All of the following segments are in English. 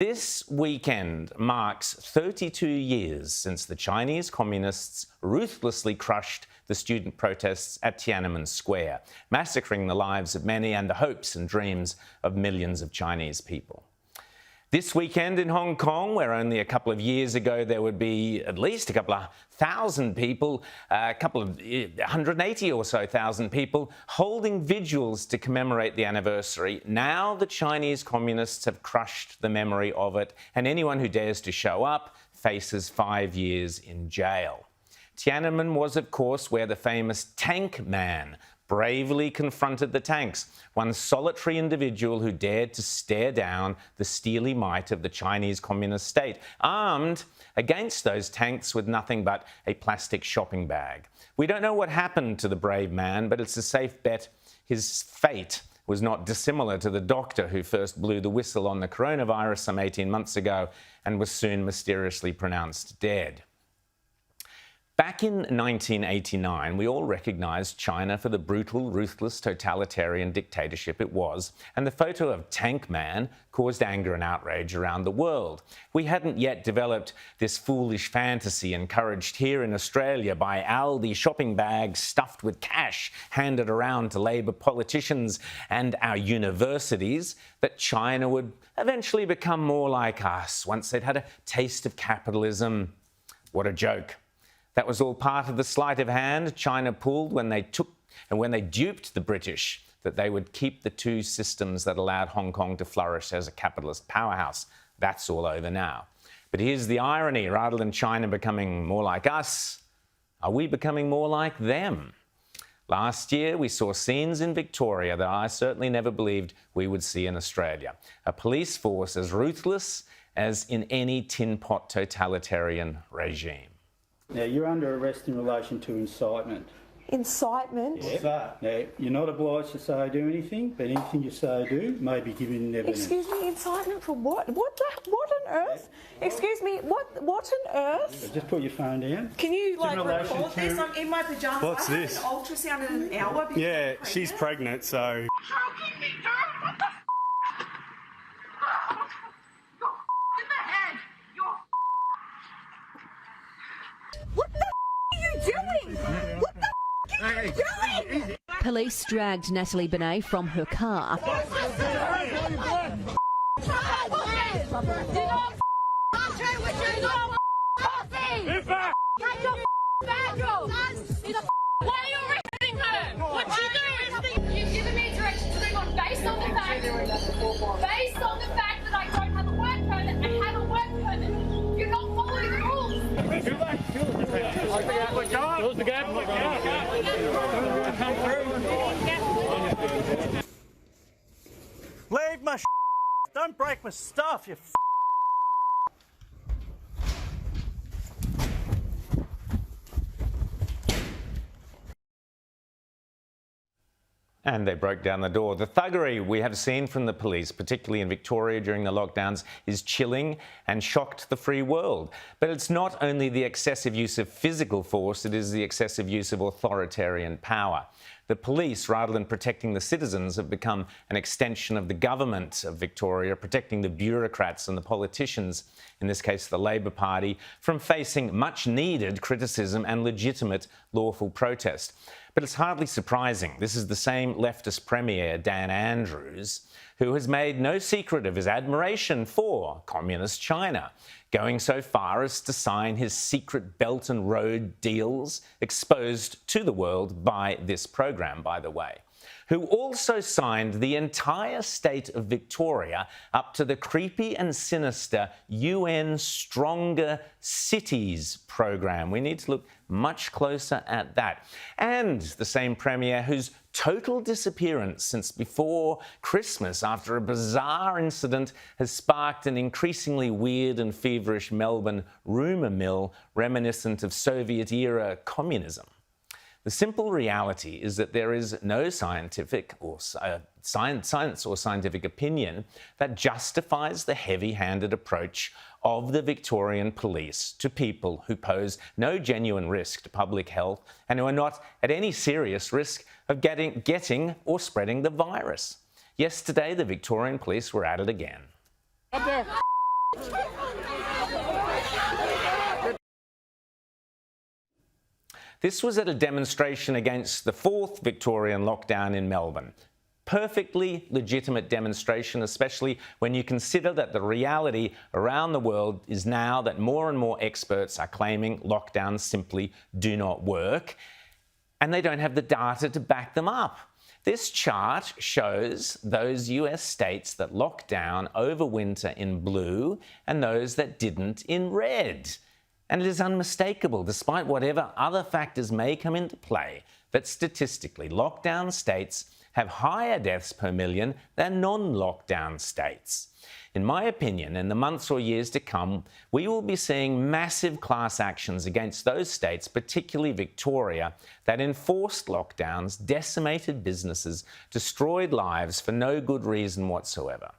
This weekend marks 32 years since the Chinese communists ruthlessly crushed the student protests at Tiananmen Square, massacring the lives of many and the hopes and dreams of millions of Chinese people. This weekend in Hong Kong, where only a couple of years ago there would be at least a couple of thousand people, a couple of 180 or so thousand people holding vigils to commemorate the anniversary. Now the Chinese communists have crushed the memory of it, and anyone who dares to show up faces 5 years in jail. Tiananmen was, of course, where the famous Tank Man bravely confronted the tanks, one solitary individual who dared to stare down the steely might of the Chinese communist state, armed against those tanks with nothing but a plastic shopping bag. We don't know what happened to the brave man, but it's a safe bet his fate was not dissimilar to the doctor who first blew the whistle on the coronavirus some 18 months ago and was soon mysteriously pronounced dead. Back in 1989, we all recognised China for the brutal, ruthless, totalitarian dictatorship it was, and the photo of Tank Man caused anger and outrage around the world. We hadn't yet developed this foolish fantasy encouraged here in Australia by Aldi shopping bags stuffed with cash handed around to Labor politicians and our universities, that China would eventually become more like us once they'd had a taste of capitalism. What a joke. That was all part of the sleight of hand China pulled when they duped the British that they would keep the two systems that allowed Hong Kong to flourish as a capitalist powerhouse. That's all over now. But here's the irony. Rather than China becoming more like us, are we becoming more like them? Last year, we saw scenes in Victoria that I certainly never believed we would see in Australia. A police force as ruthless as in any tin pot totalitarian regime. Now, you're under arrest in relation to incitement. Incitement? What's that? Now, you're not obliged to say or do anything, but anything you say or do may be given evidence. Excuse me, incitement for what? What on earth? Excuse me, what on earth? Just put your phone down. Can you, like, record this? I'm in my pyjamas. What's this? I had an ultrasound in an hour. Yeah, she's pregnant, so... What the are you doing? What the are you doing? Police dragged Natalie Benet from her car. You've given me directions to bring on based on the fact that I don't have a work permit. I have a work permit. You're not following the rules. Close the gate. Leave my Don't break my stuff, you And they broke down the door. The thuggery we have seen from the police, particularly in Victoria during the lockdowns, is chilling and shocked the free world. But it's not only the excessive use of physical force, it is the excessive use of authoritarian power. The police, rather than protecting the citizens, have become an extension of the government of Victoria, protecting the bureaucrats and the politicians, in this case the Labor Party, from facing much-needed criticism and legitimate lawful protest. But it's hardly surprising. This is the same leftist Premier, Dan Andrews, who has made no secret of his admiration for communist China, going so far as to sign his secret Belt and Road deals, exposed to the world by this program, by the way, who also signed the entire state of Victoria up to the creepy and sinister UN Stronger Cities program. We need to look much closer at that. And the same Premier whose total disappearance since before Christmas after a bizarre incident has sparked an increasingly weird and feverish Melbourne rumour mill reminiscent of Soviet-era communism. The simple reality is that there is no scientific or science or scientific opinion that justifies the heavy-handed approach of the Victorian police to people who pose no genuine risk to public health and who are not at any serious risk of getting or spreading the virus. Yesterday, the Victorian police were at it again. Up there! This was at a demonstration against the fourth Victorian lockdown in Melbourne. Perfectly legitimate demonstration, especially when you consider that the reality around the world is now that more and more experts are claiming lockdowns simply do not work, and they don't have the data to back them up. This chart shows those US states that locked down over winter in blue and those that didn't in red. And it is unmistakable, despite whatever other factors may come into play, that statistically lockdown states have higher deaths per million than non-lockdown states. In my opinion, in the months or years to come, we will be seeing massive class actions against those states, particularly Victoria, that enforced lockdowns, decimated businesses, destroyed lives for no good reason whatsoever.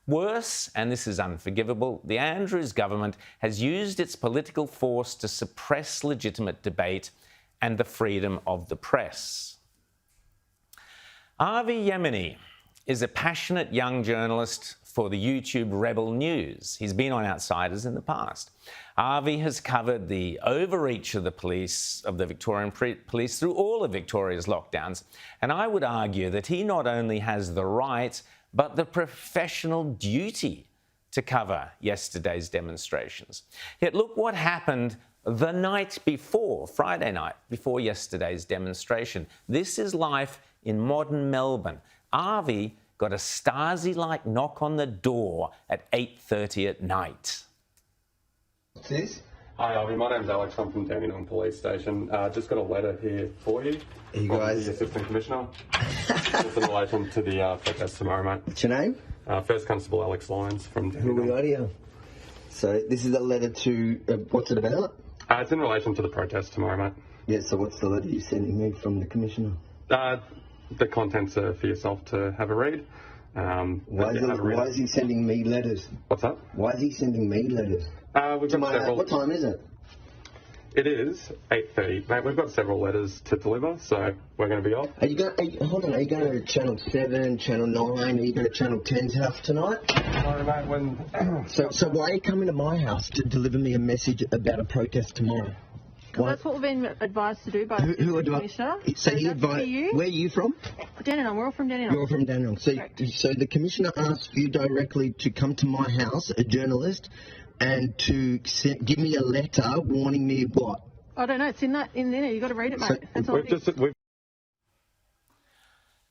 Worse, and this is unforgivable, the Andrews government has used its political force to suppress legitimate debate and the freedom of the press. Avi Yemeni is a passionate young journalist for the YouTube Rebel News. He's been on Outsiders in the past. Avi has covered the overreach of the police, of the Victorian police, through all of Victoria's lockdowns. And I would argue that he not only has the right, but the professional duty to cover yesterday's demonstrations. Yet look what happened the night before, Friday night, before yesterday's demonstration. This is life in modern Melbourne. Avi got a Stasi-like knock on the door at 8:30 at night. What's this? Hi, Avi. My name's Alex. I'm from Dandenong Police Station. Just got a letter here for you. Are you guys? The Assistant Commissioner. Just in relation to the protest tomorrow, mate. What's your name? First Constable Alex Lyons from Who we Dandenong. got here? So this is a letter to, what's it about? It's in relation to the protest tomorrow, mate. Yeah, so what's the letter you're sending me from the Commissioner? The contents are for yourself to have a read. Why is he sending me letters? What's that? Why is he sending me letters? We've got several. What time is it? It is 8:30, mate. We've got several letters to deliver, so we're going to be off. Are you going to Channel 7, Channel 9? Are you going to Channel 10's house tonight? Sorry, mate. So why are you coming to my house to deliver me a message about a protest tomorrow? That's what we've been advised to do by the Commissioner. So he advised. Where are you from? Dandenong. We're all from Dandenong. You're from Dandenong. So the Commissioner asked you directly to come to my house, a journalist, and to give me a letter warning me what? I don't know. It's in there. You've got to read it, mate. That's all.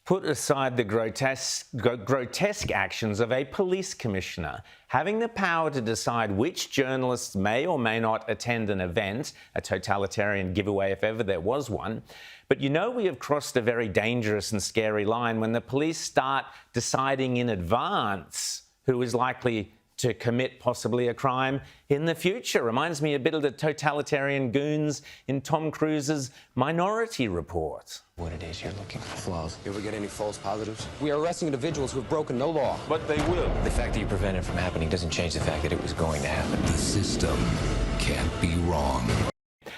Put aside the grotesque actions of a police commissioner having the power to decide which journalists may or may not attend an event, a totalitarian giveaway if ever there was one. But you know we have crossed a very dangerous and scary line when the police start deciding in advance who is likely to commit possibly a crime in the future. Reminds me a bit of the totalitarian goons in Tom Cruise's Minority Report. What it is you're looking for. Flaws. You ever get any false positives? We are arresting individuals who have broken no law. But they will. The fact that you prevented it from happening doesn't change the fact that it was going to happen. The system can't be wrong.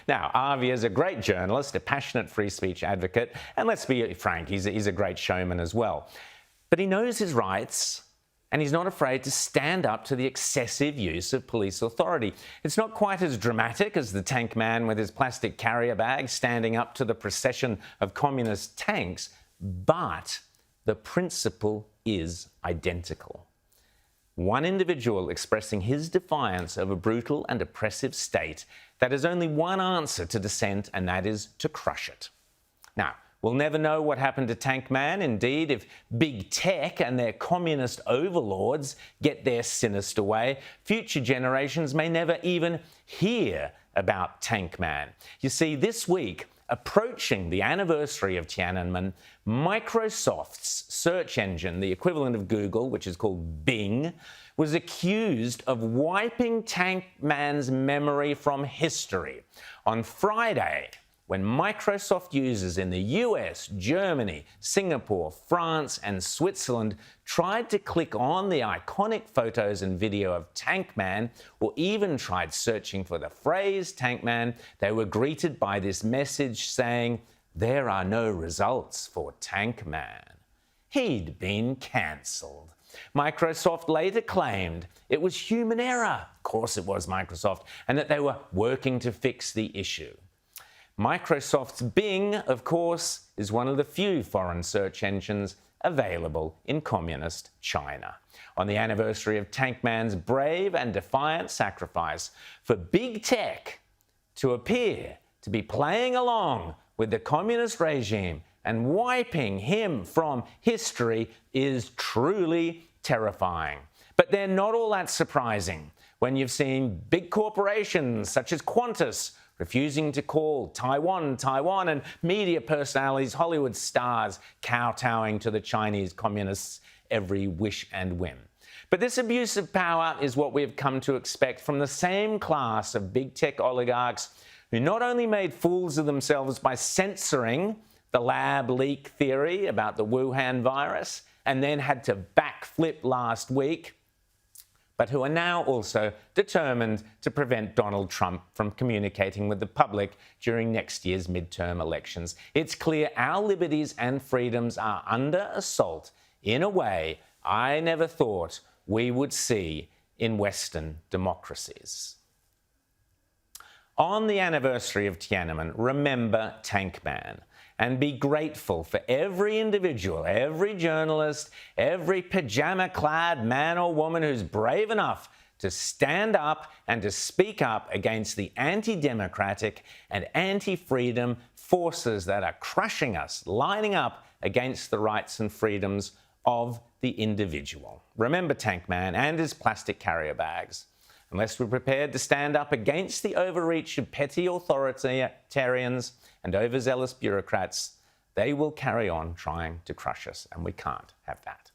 Now, Avi is a great journalist, a passionate free speech advocate, and let's be frank, he's a great showman as well. But he knows his rights, and he's not afraid to stand up to the excessive use of police authority. It's not quite as dramatic as the tank man with his plastic carrier bag standing up to the procession of communist tanks, but the principle is identical. One individual expressing his defiance of a brutal and oppressive state that has only one answer to dissent, and that is to crush it. Now, we'll never know what happened to Tank Man. Indeed, if big tech and their communist overlords get their sinister way, future generations may never even hear about Tank Man. You see, this week, approaching the anniversary of Tiananmen, Microsoft's search engine, the equivalent of Google, which is called Bing, was accused of wiping Tank Man's memory from history. On Friday, when Microsoft users in the US, Germany, Singapore, France and Switzerland tried to click on the iconic photos and video of Tank Man, or even tried searching for the phrase Tank Man, they were greeted by this message saying, "There are no results for Tank Man." He'd been cancelled. Microsoft later claimed it was human error, of course it was Microsoft, and that they were working to fix the issue. Microsoft's Bing, of course, is one of the few foreign search engines available in communist China. On the anniversary of Tankman's brave and defiant sacrifice for big tech to appear to be playing along with the communist regime and wiping him from history is truly terrifying. But they're not all that surprising when you've seen big corporations such as Qantas refusing to call Taiwan, Taiwan, and media personalities, Hollywood stars kowtowing to the Chinese communists' every wish and whim. But this abuse of power is what we've come to expect from the same class of big tech oligarchs who not only made fools of themselves by censoring the lab leak theory about the Wuhan virus and then had to backflip last week, but who are now also determined to prevent Donald Trump from communicating with the public during next year's midterm elections. It's clear our liberties and freedoms are under assault in a way I never thought we would see in Western democracies. On the anniversary of Tiananmen, remember Tankman and be grateful for every individual, every journalist, every pajama-clad man or woman who's brave enough to stand up and to speak up against the anti-democratic and anti-freedom forces that are crushing us, lining up against the rights and freedoms of the individual. Remember Tankman and his plastic carrier bags. Unless we're prepared to stand up against the overreach of petty authoritarians and overzealous bureaucrats, they will carry on trying to crush us, and we can't have that.